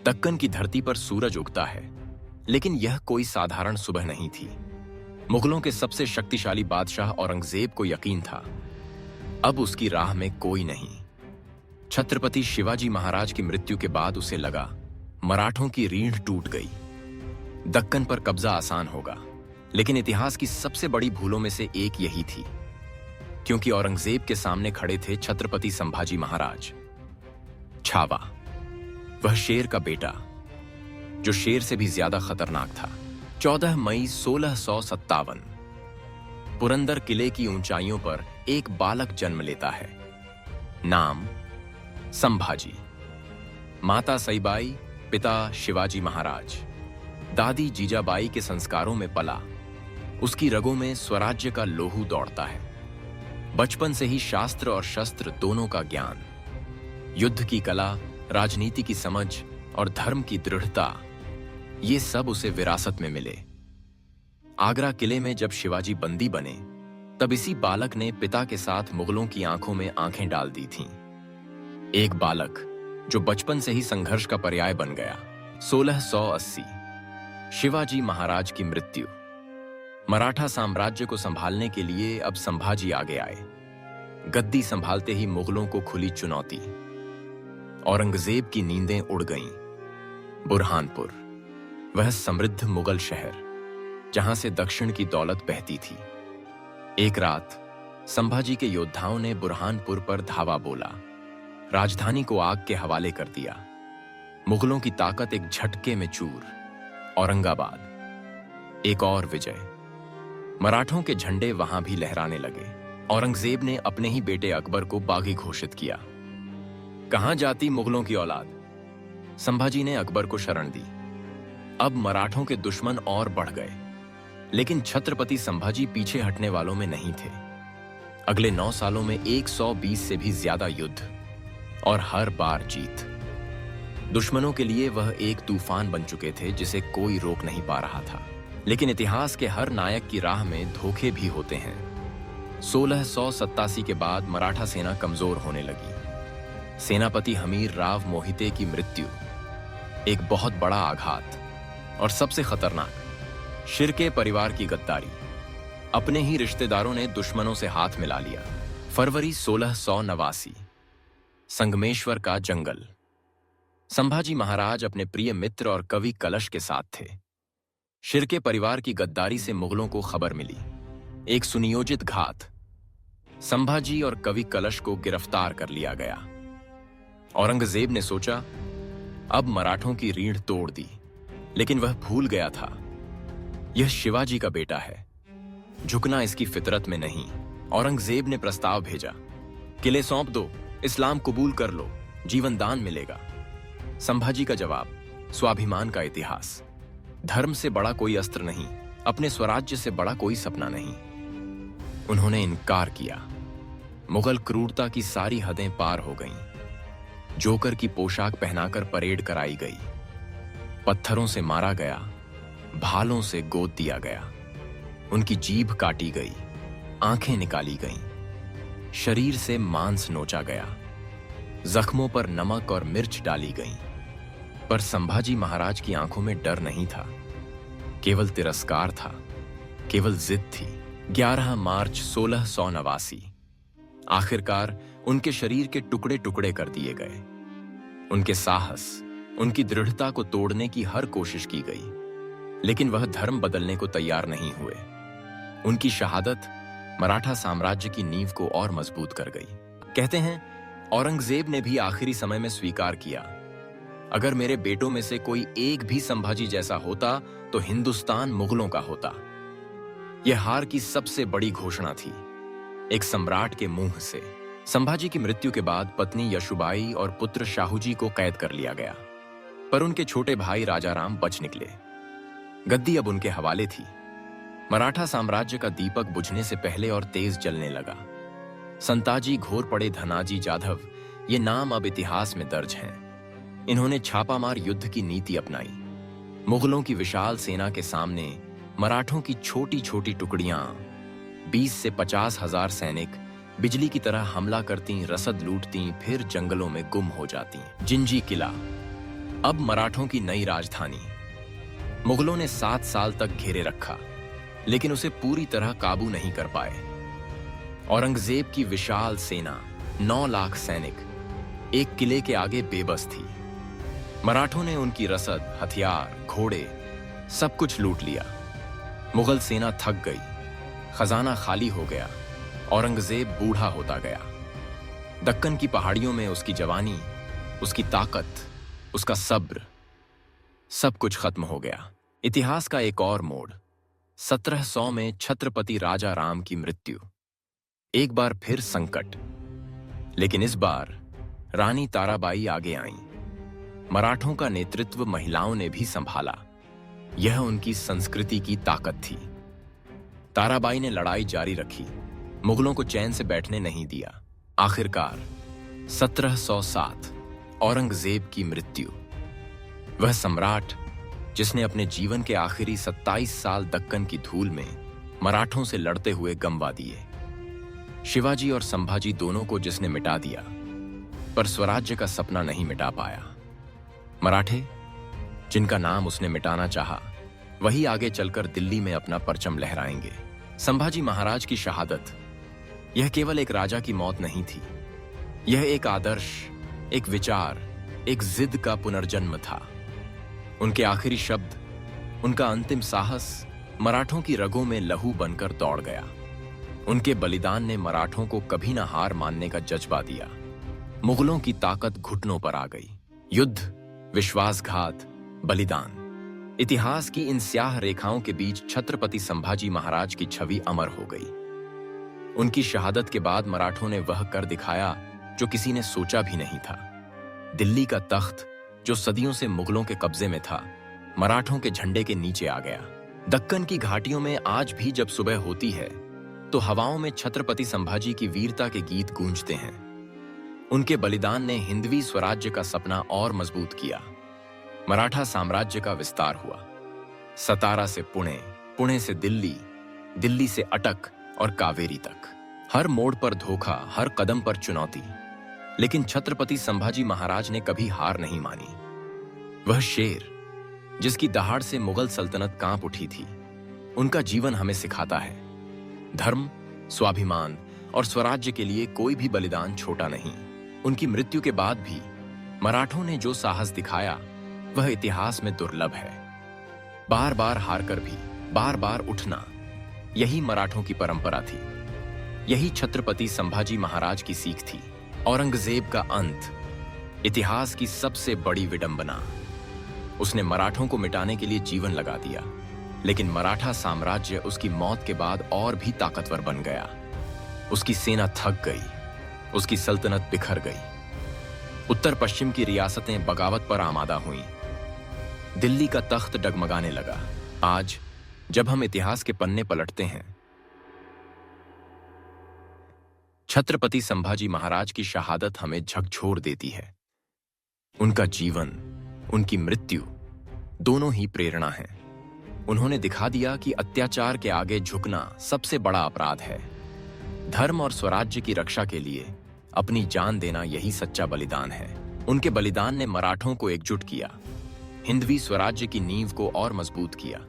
दक्कन की धरती पर सूरज उगता है, लेकिन यह कोई साधारण सुबह नहीं थी। मुगलों के सबसे शक्तिशाली बादशाह औरंगजेब को यकीन था, अब उसकी राह में कोई नहीं। छत्रपति शिवाजी महाराज की मृत्यु के बाद उसे लगा मराठों की रीढ़ टूट गई, दक्कन पर कब्जा आसान होगा। लेकिन इतिहास की सबसे बड़ी भूलों में से एक यही थी, क्योंकि औरंगजेब के सामने खड़े थे छत्रपति संभाजी महाराज। छावा, वह शेर का बेटा, जो शेर से भी ज्यादा खतरनाक था। 14 मई 1657 पुरंदर किले की ऊंचाइयों पर एक बालक जन्म लेता है। नाम संभाजी। माता सईबाई, पिता शिवाजी महाराज। दादी जीजाबाई के संस्कारों में पला, उसकी रगों में स्वराज्य का लोहू दौड़ता है। बचपन से ही शास्त्र और शस्त्र दोनों का ज्ञान, युद्ध की कला, राजनीति की समझ और धर्म की दृढ़ता, ये सब उसे विरासत में मिले। आगरा किले में जब शिवाजी बंदी बने, तब इसी बालक ने पिता के साथ मुगलों की आंखों में आंखें डाल दी थीं। एक बालक जो बचपन से ही संघर्ष का पर्याय बन गया। 1680 शिवाजी महाराज की मृत्यु। मराठा साम्राज्य को संभालने के लिए अब संभाजी आगे आए। गद्दी संभालते ही मुगलों को खुली चुनौती। औरंगजेब की नींदें उड़ गईं। बुरहानपुर, वह समृद्ध मुगल शहर जहां से दक्षिण की दौलत बहती थी। एक रात संभाजी के योद्धाओं ने बुरहानपुर पर धावा बोला, राजधानी को आग के हवाले कर दिया। मुगलों की ताकत एक झटके में चूर। औरंगाबाद, एक और विजय। मराठों के झंडे वहां भी लहराने लगे। औरंगजेब ने अपने ही बेटे अकबर को बागी घोषित किया। कहां जाती मुगलों की औलाद। संभाजी ने अकबर को शरण दी। अब मराठों के दुश्मन और बढ़ गए, लेकिन छत्रपति संभाजी पीछे हटने वालों में नहीं थे। अगले 9 सालों में 120 से भी ज्यादा युद्ध और हर बार जीत। दुश्मनों के लिए वह एक तूफान बन चुके थे जिसे कोई रोक नहीं पा रहा था। लेकिन इतिहास के हर नायक की राह में धोखे भी होते हैं। 1687 के बाद मराठा सेना कमजोर होने लगी। सेनापति हमीर राव मोहिते की मृत्यु, एक बहुत बड़ा आघात। और सबसे खतरनाक, शिर्के परिवार की गद्दारी। अपने ही रिश्तेदारों ने दुश्मनों से हाथ मिला लिया। फरवरी 1689 संगमेश्वर का जंगल। संभाजी महाराज अपने प्रिय मित्र और कवि कलश के साथ थे। शिर्के परिवार की गद्दारी से मुगलों को खबर मिली। एक सुनियोजित घात। संभाजी और कवि कलश को गिरफ्तार कर लिया गया। औरंगजेब ने सोचा, अब मराठों की रीढ़ तोड़ दी, लेकिन वह भूल गया था, यह शिवाजी का बेटा है, झुकना इसकी फितरत में नहीं। औरंगजेब ने प्रस्ताव भेजा, किले सौंप दो, इस्लाम कबूल कर लो, जीवन दान मिलेगा। संभाजी का जवाब, स्वाभिमान का इतिहास। धर्म से बड़ा कोई अस्त्र नहीं, अपने स्वराज्य से बड़ा कोई सपना नहीं। उन्होंने इनकार किया। मुगल क्रूरता की सारी हदें पार हो गईं। जोकर की पोशाक पहनाकर परेड कराई गई। पत्थरों से मारा गया, भालों से गोद दिया गया। उनकी जीभ काटी गई, आंखें निकाली गईं, शरीर से मांस नोचा गया, जख्मों पर नमक और मिर्च डाली गईं। पर संभाजी महाराज की आंखों में डर नहीं था, केवल तिरस्कार था, केवल जिद थी। 11 मार्च 1689 आखिरकार उनके शरीर के टुकड़े टुकड़े कर दिए गए। उनके साहस, उनकी दृढ़ता को तोड़ने की हर कोशिश की गई, लेकिन वह धर्म बदलने को तैयार नहीं हुए। उनकी शहादत मराठा साम्राज्य की नींव को और मजबूत कर गई। कहते हैं, औरंगजेब ने भी आखिरी समय में स्वीकार किया, अगर मेरे बेटों में से कोई एक भी संभाजी जैसा होता तो हिंदुस्तान मुगलों का होता। यह हार की सबसे बड़ी घोषणा थी, एक सम्राट के मुंह से। संभाजी की मृत्यु के बाद पत्नी यशुबाई और पुत्र शाहूजी को कैद कर लिया गया, पर उनके छोटे भाई राजाराम बच निकले। गद्दी अब उनके हवाले थी। मराठा साम्राज्य का दीपक बुझने से पहले और तेज जलने लगा। संताजी घोरपड़े धनाजी जाधव, ये नाम अब इतिहास में दर्ज हैं। इन्होंने छापामार युद्ध की नीति अपनाई। मुगलों की विशाल सेना के सामने मराठों की छोटी छोटी टुकड़ियां, 20 से 50 हजार सैनिक बिजली की तरह हमला करती, रसद लूटती, फिर जंगलों में गुम हो जाती। जिंजी किला, अब मराठों की नई राजधानी। मुगलों ने 7 साल तक घेरे रखा, लेकिन उसे पूरी तरह काबू नहीं कर पाए। औरंगजेब की विशाल सेना 9 लाख सैनिक एक किले के आगे बेबस थी। मराठों ने उनकी रसद, हथियार, घोड़े सब कुछ लूट लिया। मुगल सेना थक गई, खजाना खाली हो गया, औरंगजेब बूढ़ा होता गया। दक्कन की पहाड़ियों में उसकी जवानी, उसकी ताकत, उसका सब्र, सब कुछ खत्म हो गया। इतिहास का एक और मोड़। 1700 में छत्रपति राजा राम की मृत्यु। एक बार फिर संकट, लेकिन इस बार रानी ताराबाई आगे आईं। मराठों का नेतृत्व महिलाओं ने भी संभाला। यह उनकी संस्कृति की ताकत थी। ताराबाई ने लड़ाई जारी रखी, मुगलों को चैन से बैठने नहीं दिया। आखिरकार 1707 औरंगजेब की मृत्यु। वह सम्राट जिसने अपने जीवन के आखिरी 27 साल दक्कन की धूल में मराठों से लड़ते हुए गंवा दिए। शिवाजी और संभाजी दोनों को जिसने मिटा दिया, पर स्वराज्य का सपना नहीं मिटा पाया। मराठे जिनका नाम उसने मिटाना चाहा, वही आगे चलकर दिल्ली में अपना परचम लहराएंगे। संभाजी महाराज की शहादत, यह केवल एक राजा की मौत नहीं थी। यह एक आदर्श, एक विचार, एक जिद का पुनर्जन्म था। उनके आखिरी शब्द, उनका अंतिम साहस मराठों की रगों में लहू बनकर दौड़ गया। उनके बलिदान ने मराठों को कभी ना हार मानने का जज्बा दिया। मुगलों की ताकत घुटनों पर आ गई। युद्ध, विश्वासघात, बलिदान। इतिहास की इन स्याह रेखाओं के बीच छत्रपति संभाजी महाराज की छवि अमर हो गई। उनकी शहादत के बाद मराठों ने वह कर दिखाया जो किसी ने सोचा भी नहीं था। दिल्ली का तख्त जो सदियों से मुगलों के कब्जे में था, मराठों के झंडे के नीचे आ गया। दक्कन की घाटियों में आज भी जब सुबह होती है तो हवाओं में छत्रपति संभाजी की वीरता के गीत गूंजते हैं। उनके बलिदान ने हिंदवी स्वराज्य का सपना और मजबूत किया। मराठा साम्राज्य का विस्तार हुआ। सतारा से पुणे, पुणे से दिल्ली, दिल्ली से अटक और कावेरी तक। हर मोड़ पर धोखा, हर कदम पर चुनौती, लेकिन छत्रपति संभाजी महाराज ने कभी हार नहीं मानी। वह शेर जिसकी दहाड़ से मुगल सल्तनत कांप उठी थी, उनका जीवन हमें सिखाता है, धर्म, स्वाभिमान और स्वराज्य के लिए कोई भी बलिदान छोटा नहीं। उनकी मृत्यु के बाद भी मराठों ने जो साहस दिखाया, वह इतिहास में दुर्लभ है। बार बार हारकर भी बार बार उठना, यही मराठों की परंपरा थी। यही छत्रपति संभाजी महाराज की सीख थी। औरंगजेब का अंत, इतिहास की सबसे बड़ी विडंबना। उसने मराठों को मिटाने के लिए जीवन लगा दिया, लेकिन मराठा साम्राज्य उसकी मौत के बाद और भी ताकतवर बन गया। उसकी सेना थक गई, उसकी सल्तनत बिखर गई। उत्तर पश्चिम की रियासतें बगावत पर आमादा हुईं। दिल्ली का तख्त डगमगाने लगा। आज जब हम इतिहास के पन्ने पलटते हैं, छत्रपति संभाजी महाराज की शहादत हमें झकझोर देती है। उनका जीवन, उनकी मृत्यु दोनों ही प्रेरणा हैं। उन्होंने दिखा दिया कि अत्याचार के आगे झुकना सबसे बड़ा अपराध है। धर्म और स्वराज्य की रक्षा के लिए अपनी जान देना यही सच्चा बलिदान है। उनके बलिदान ने मराठों को एकजुट किया, हिंदवी स्वराज्य की नींव को और मजबूत किया।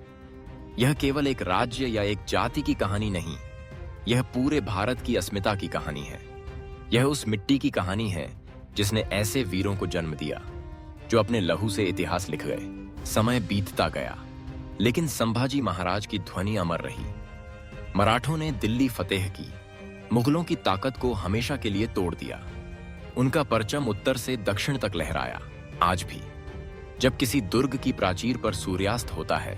यह केवल एक राज्य या एक जाति की कहानी नहीं, यह पूरे भारत की अस्मिता की कहानी है। यह उस मिट्टी की कहानी है जिसने ऐसे वीरों को जन्म दिया जो अपने लहू से इतिहास लिख गए। समय बीतता गया, लेकिन संभाजी महाराज की ध्वनि अमर रही। मराठों ने दिल्ली फतेह की, मुगलों की ताकत को हमेशा के लिए तोड़ दिया। उनका परचम उत्तर से दक्षिण तक लहराया। आज भी जब किसी दुर्ग की प्राचीर पर सूर्यास्त होता है,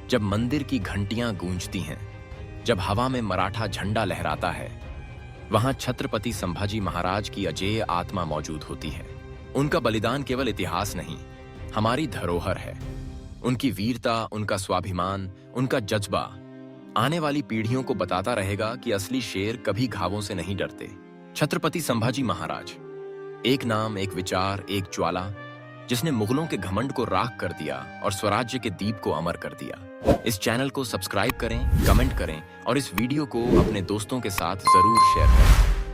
जब मंदिर की घंटियां गूंजती हैं, जब हवा में मराठा झंडा लहराता है, वहां छत्रपति संभाजी महाराज की अजेय आत्मा मौजूद होती है। उनका बलिदान केवल इतिहास नहीं, हमारी धरोहर है। उनकी वीरता, उनका स्वाभिमान, उनका जज्बा आने वाली पीढ़ियों को बताता रहेगा कि असली शेर कभी घावों से नहीं डरते। छत्रपति संभाजी महाराज, एक नाम, एक विचार, एक ज्वाला, जिसने मुगलों के घमंड को राख कर दिया और स्वराज्य के दीप को अमर कर दिया। इस चैनल को सब्सक्राइब करें, कमेंट करें और इस वीडियो को अपने दोस्तों के साथ जरूर शेयर करें।